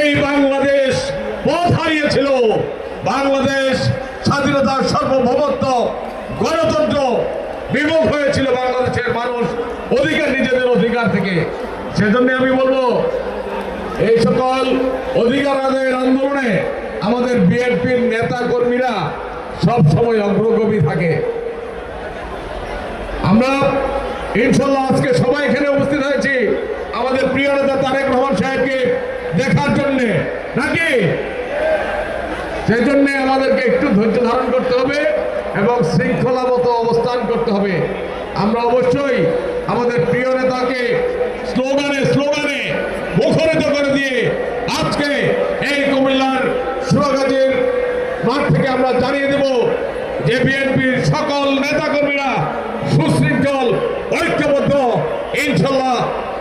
এই বাংলাদেশ পথ হারিয়েছিল। বাংলাদেশ স্বাধীনতার সার্বভৌমত্ব গণতন্ত্র বিমুখ হয়েছিল বাংলাদেশের মানুষ নিজেদের অধিকার থেকে। সেজন্য আমি বলবো এই সকল অধিকার আদায়ের আন্দোলনে আমাদের বিএনপির নেতা কর্মীরা সব সময় অগ্রগামী থাকে। আমরা ইনশাল্লাহ আজকে সবাই এখানে উপস্থিত হয়েছি আমাদের প্রিয় নেতা তারেক রহমান সাহেবকে দেখার জন্য, নাকি? সেই জন্য আমাদেরকে একটু ধৈর্য ধারণ করতে হবে এবং শৃঙ্খলাবদ্ধ অবস্থান করতে হবে। আমরা অবশ্যই আমাদের প্রিয় নেতাকে স্লোগানে স্লোগানে মুখরিত করে দিয়ে আজকে এই কুমিল্লার সুরাগাজীর মাঠ থেকে আমরা জানিয়ে দেব যে বিএনপির সকল নেতাকর্মীরা সুশৃঙ্খল ঐক্যবদ্ধ। ইনশাল্লাহ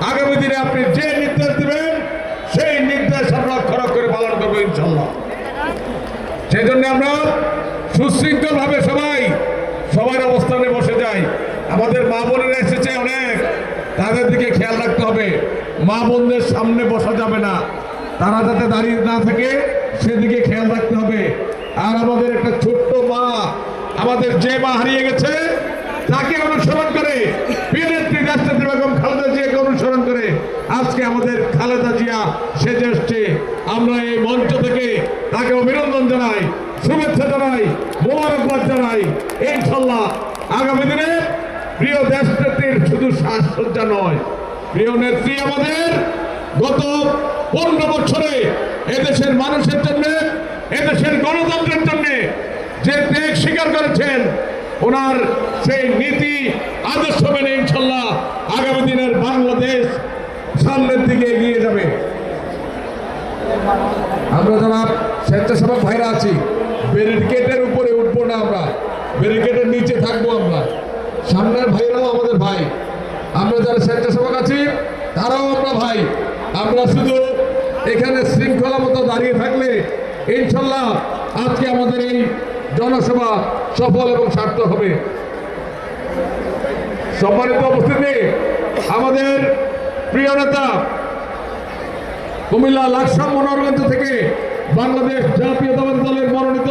আগামী দিনে আপনি যে নির্দেশ দেবেন সেই নির্দেশ আমরা অক্ষর করে পালন করবো ইনশাল্লাহ। সেই জন্য আমরা সুশৃঙ্খল ভাবে সবার অবস্থানে বসে যাই। আমাদের মা বোনেরা এসেছে অনেক, তাদের দিকে খেয়াল রাখতে হবে। মা বোনদের সামনে বসা যাবে না, তারা যাতে দাঁড়িয়ে না থাকে সেদিকে খেয়াল রাখতে হবে। আর আমাদের একটা ছোট্ট মা, আমাদের যে মা হারিয়ে গেছে তাকে অনুসরণ করে বিএনপি রাষ্ট্রপতি বেগম খালেদা জিয়াকে অনুসরণ করে আজকে আমাদের খালেদা জিয়া সেজে এসছে। আমরা এই মঞ্চ থেকে তাকে অভিনন্দন জানাই, শুভেচ্ছা জানাই, মোবারকবাদ জানাই। ইনশাল্লাহ আগামী দিনে প্রিয় দেশনেত্রীর শুধু সাজসজ্জা নয়, প্রিয় নেত্রী আমাদের গত 15 বছরে এদেশের মানুষের জন্য, এদেশের গণতন্ত্রের জন্য যে ত্যাগ স্বীকার করেছেন, ওনার সেই নীতি আদর্শ মেনে ইনশাল্লাহ আগামী দিনের বাংলাদেশ সামনের দিকে এগিয়ে যাবে। আমরা যারা স্বেচ্ছাসেবক ভাইরা আছি ব্যারিকেডের উপরে উঠবো না, আমরা ব্যারিকেডের নিচে থাকবো। আমরা সামনের ভাইরাও আমাদের ভাই, আমরা যারা স্বেচ্ছাসেবক আছি তারাও আমরা ভাই। আমরা শুধু এখানে শৃঙ্খলা মতো দাঁড়িয়ে থাকলে ইনশাল্লাহ আজকে আমাদের এই জনসভা সফল এবং সার্থক হবে। সম্মানিত উপস্থিতি, আমাদের প্রিয় নেতা কুমিল্লা লাকসাম মনোহরগঞ্জ থেকে বাংলাদেশ জাতীয়তাবাদী দলের মনোনীত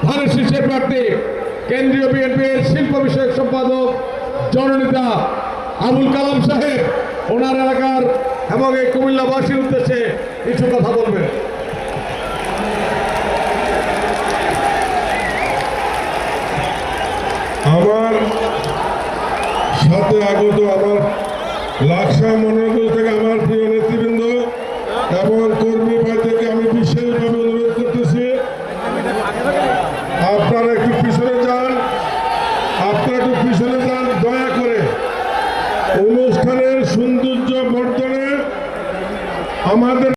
ধানের শীর্ষের প্রার্থী কেন্দ্রীয় বিএনপির শিল্প বিষয়ক সম্পাদক জননেতা আবুল কালাম সাহেব ওনার এলাকার এবং এই কুমিল্লাবাসীর উদ্দেশ্যে কিছু কথা বলবেন। আমার সাথে আগত আমার লাকসাম মনোহরগঞ্জ থেকে আমার প্রিয় নেতৃবৃন্দ এবং কর্মী ভাইদেরকে আমি বিশেষভাবে অনুরোধ করতেছি, আপনারা একটু পিছনে যান, দয়া করে। অনুষ্ঠানের সৌন্দর্য বর্ধনে আমাদের